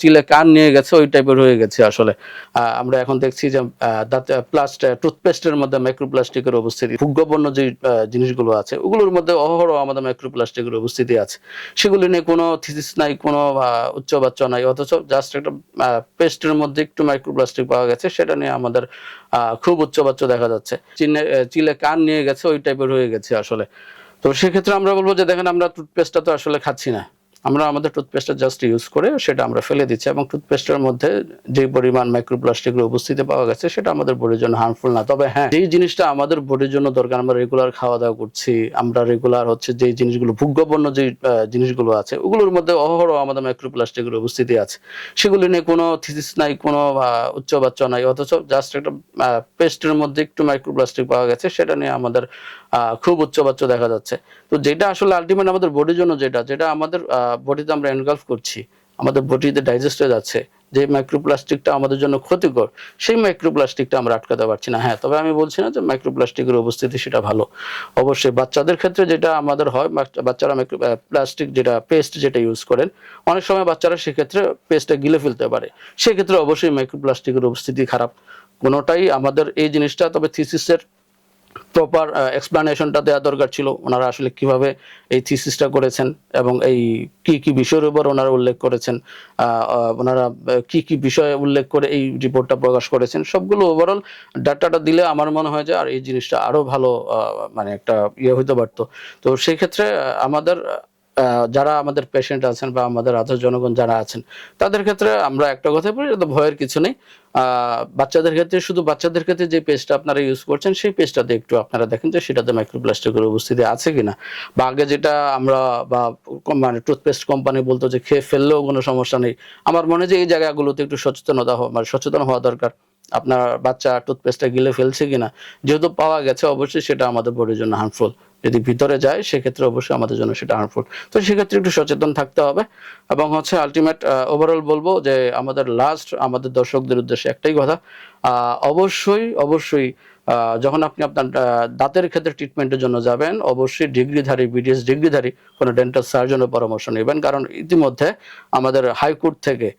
চিলে কান নিয়ে গেছে ওই টাইপের হয়ে গেছে আসলে। আমরা এখন দেখছি যে দাঁতে টুথপেস্টের মধ্যে মাইক্রোপ্লাস্টিকের উপস্থিতি। ভোগ্যপণ্য যে জিনিসগুলো আছে ওগুলোর মধ্যে অহরহ আমাদের মাইক্রোপ্লাস্টিকের উপস্থিতি আছে। সেগুলি নিয়ে কোনো থিসিস নাই, কোনো উচ্চবাচ্য নাই। অথচ জাস্ট একটা পেস্টের মধ্যে একটু মাইক্রোপ্লাস্টিক পাওয়া গেছে, সেটা নিয়ে আমাদের খুব উচ্চবাচ্য দেখা যাচ্ছে। চিলে কান নিয়ে গেছে ওই টাইপের হয়ে গেছে আসলে। তো সেক্ষেত্রে আমরা বলবো যে দেখেন, আমরা টুথপেস্টটা তো আসলে খাচ্ছি না। আমরা আমাদের টুথপেস্টটা জাস্ট ইউজ করে সেটা আমরা ফেলে দিচ্ছি, এবং টুথপেস্টের মধ্যে যে পরিমাণ মাইক্রোপ্লাস্টিকের উপস্থিতি পাওয়া গেছে সেটা আমাদের বডির জন্য হার্মফুল না। তবে হ্যাঁ, যেই জিনিসটা আমাদের বডির জন্য দরকার, আমরা রেগুলার খাওয়া দাওয়া করছি, আমরা রেগুলার হচ্ছে যে জিনিসগুলো ভোগ্যপণ্য যে জিনিসগুলো আছে ওগুলোর মধ্যে অহরহ আমাদের মাইক্রোপ্লাস্টিকের উপস্থিতি আছে। সেগুলি নিয়ে কোনো থিসিস নাই, কোনো উচ্চবাচ্য নাই। অথচ জাস্ট একটা পেস্টের মধ্যে একটু মাইক্রোপ্লাস্টিক পাওয়া গেছে, সেটা নিয়ে আমাদের খুব উচ্চবাচ্য দেখা যাচ্ছে। তো যেটা আসলে আলটিমেট আমাদের বডির জন্য যেটা আমাদের বডিতে আমরা এনগালফ করছি, আমাদের বডিতে ডাইজেস্ট হয়ে যাচ্ছে, যে মাইক্রোপ্লাস্টিকটা আমাদের জন্য ক্ষতিকর, সেই মাইক্রোপ্লাস্টিকটা আমরা আটকাতে পারছি না। হ্যাঁ, তবে আমি বলছি না যে মাইক্রোপ্লাস্টিকের উপস্থিতি সেটা ভালো। অবশ্যই বাচ্চাদের ক্ষেত্রে যেটা আমাদের হয়, বাচ্চারা প্লাস্টিক যেটা পেস্ট যেটা ইউজ করেন, অনেক সময় বাচ্চারা সেক্ষেত্রে পেস্টটা গিলে ফেলতে পারে। সেক্ষেত্রে অবশ্যই মাইক্রোপ্লাস্টিকের উপস্থিতি খারাপ। কোনোটাই আমাদের এই জিনিসটা, তবে থিসিসের প্রপার এক্সপ্লানেশনটা দেওয়া দরকার ছিল। ওনারা আসলে কিভাবে এই থিসিসটা করেছেন এবং এই কি বিষয়ের উপর ওনারা উল্লেখ করেছেন, ওনারা কি বিষয়ে উল্লেখ করে এই রিপোর্টটা প্রকাশ করেছেন, সবগুলো ওভারঅল ডাটাটা দিলে আমার মনে হয় যে আর এই জিনিসটা আরো ভালো মানে একটা হইতে পারতো। তো সেই ক্ষেত্রে আমাদের যারা আমাদের পেশেন্ট আছেন বা আমাদের আধা জনগণ যারা আছেন, তাদের ক্ষেত্রে আমরা একটা কথাই বলি, এটা ভয়ের কিছু নেই। বাচ্চাদের ক্ষেত্রে, শুধু বাচ্চাদের ক্ষেত্রে যে পেস্টটা আপনারা ইউজ করছেন সেই পেস্টটাতে একটু আপনারা দেখেন যে সেটাতে মাইক্রোপ্লাস্টিকের উপস্থিতি আছে কিনা। বা আগে যেটা আমরা বা মানে টুথপেস্ট কোম্পানি বলতো যে খেয়ে ফেললেও কোনো সমস্যা নেই, আমার মনে হয় যে এই জায়গাগুলোতে একটু সচেতন হওয়া দরকার। আপনার বাচ্চা টুথপেস্টটা গিলে ফেলছে কিনা, যেহেতু পাওয়া গেছে অবশ্যই সেটা আমাদের বডির জন্য হার্মফুল। যদি ভিতরে যায় সেক্ষেত্রে অবশ্যই আমাদের জন্য সেটা হার্মফুল। তো সেক্ষেত্রে একটু সচেতন থাকতে হবে। এবং হচ্ছে আলটিমেট ওভারঅল বলবো যে আমাদের দর্শকদের উদ্দেশ্যে একটাই কথা, অবশ্যই যখন আপনি আপনার দাঁতের ক্ষেত্রে ট্রিটমেন্টের জন্য যাবেন, অবশ্যই বিডিএস ডিগ্রিধারী কোনো ডেন্টাল সার্জনের পরামর্শ নেবেন। কারণ ইতিমধ্যে আমাদের হাইকোর্ট থেকে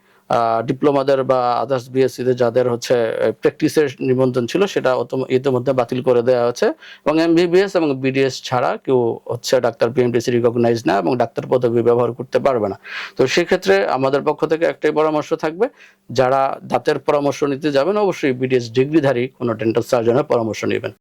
ডিপ্লোমাদের বা আদার্স বিএসসিতে যাদের হচ্ছে প্র্যাকটিসের নিবন্ধন ছিল সেটা ইতিমধ্যে বাতিল করে দেওয়া হয়েছে, এবং এমবিবিএস এবং বিডিএস ছাড়া কেউ হচ্ছে ডাক্তার পিএমডিসি রিকগনাইজ না এবং ডাক্তার পদবি ব্যবহার করতে পারবে না। তো সেক্ষেত্রে আমাদের পক্ষ থেকে একটাই পরামর্শ থাকবে, যারা দাঁতের পরামর্শ নিতে যাবেন অবশ্যই বিডিএস ডিগ্রিধারী কোনো ডেন্টাল সার্জনের পরামর্শ নেবেন।